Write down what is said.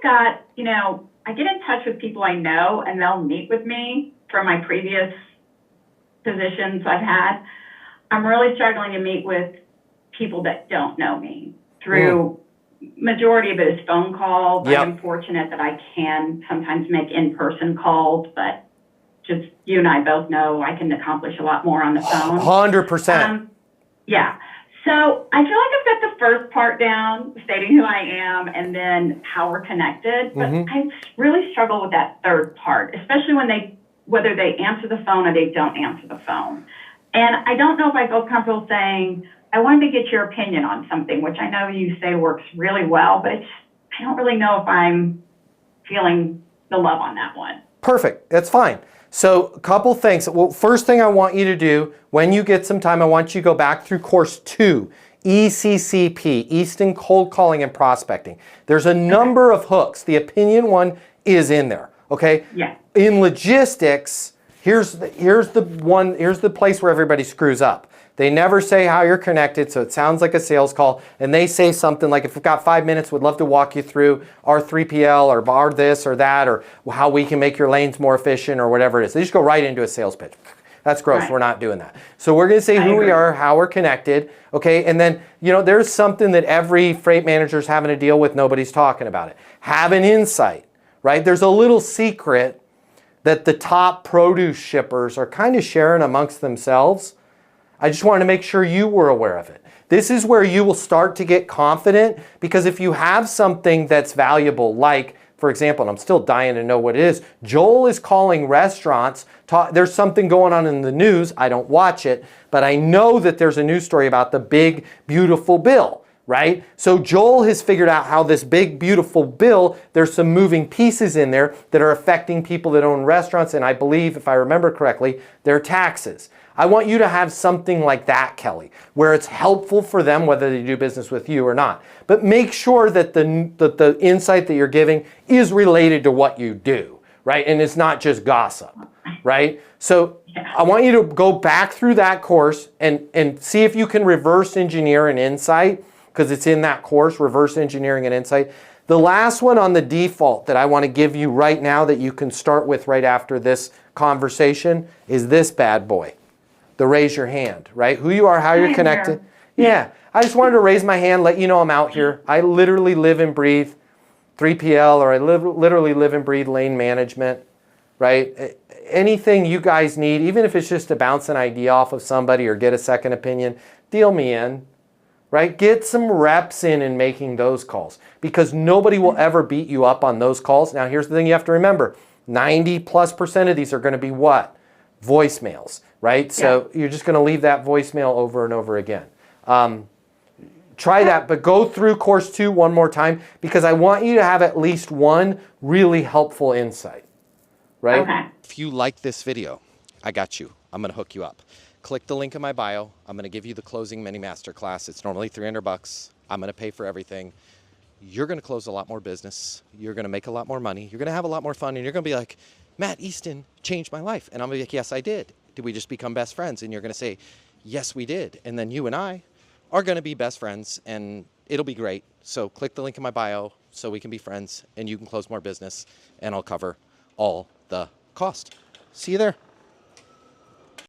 got, I get in touch with people I know and they'll meet with me from my previous positions I've had. I'm really struggling to meet with people that don't know me through majority of it is phone calls. Yep. I'm fortunate that I can sometimes make in-person calls, but just you and I both know I can accomplish a lot more on the phone. 100%. Yeah. So I feel like I've got the first part down, stating who I am, and then how we're connected. But I really struggle with that third part, especially whether they answer the phone or they don't answer the phone. And I don't know if I feel comfortable saying, I wanted to get your opinion on something, which I know you say works really well, but I don't really know if I'm feeling the love on that one. Perfect. That's fine. So a couple things. Well, first thing I want you to do when you get some time, I want you to go back through course 2, ECCP, Easton Cold Calling and Prospecting. There's a number of hooks. The opinion one is in there. Okay? Yeah. In logistics, here's the place where everybody screws up. They never say how you're connected, so it sounds like a sales call, and they say something like, if we've got 5 minutes, we'd love to walk you through our 3PL or our this or that, or how we can make your lanes more efficient or whatever it is. They just go right into a sales pitch. That's gross. Right. We're not doing that. So we're going to say who we are, how we're connected, okay? And then, there's something that every freight manager is having to deal with. Nobody's talking about it. Have an insight, right? There's a little secret that the top produce shippers are kind of sharing amongst themselves. I just wanted to make sure you were aware of it. This is where you will start to get confident, because if you have something that's valuable, like, for example, and I'm still dying to know what it is, Joel is calling restaurants. There's something going on in the news. I don't watch it, but I know that there's a news story about the big, beautiful bill, right? So Joel has figured out how this big, beautiful bill, there's some moving pieces in there that are affecting people that own restaurants, and I believe, if I remember correctly, their taxes. I want you to have something like that, Kelly, where it's helpful for them whether they do business with you or not. But make sure that the insight that you're giving is related to what you do, right? And it's not just gossip, right? So I want you to go back through that course and see if you can reverse engineer an insight, because it's in that course, reverse engineering an insight. The last one on the default that I want to give you right now that you can start with right after this conversation is this bad boy. The raise your hand, right? Who you are, how you're connected. Yeah, I just wanted to raise my hand, let you know I'm out here. I literally live and breathe 3PL, or I literally live and breathe lane management, right? Anything you guys need, even if it's just to bounce an idea off of somebody or get a second opinion, deal me in, right? Get some reps in making those calls, because nobody will ever beat you up on those calls. Now, here's the thing you have to remember. 90+% of these are going to be what? Voicemails, right? So you're just going to leave that voicemail over and over again. Try that, but go through course 2 one more time, because I want you to have at least one really helpful insight, right? Okay. If you like this video, I got you. I'm going to hook you up. Click the link in my bio. I'm going to give you the closing mini masterclass. It's normally $300. I'm going to pay for everything. You're going to close a lot more business. You're going to make a lot more money. You're going to have a lot more fun, and you're going to be like, Matt Easton changed my life. And I'm going to be like, yes, I did. Did we just become best friends? And you're going to say, yes, we did. And then you and I are going to be best friends, and it'll be great. So click the link in my bio so we can be friends, and you can close more business, and I'll cover all the cost. See you there.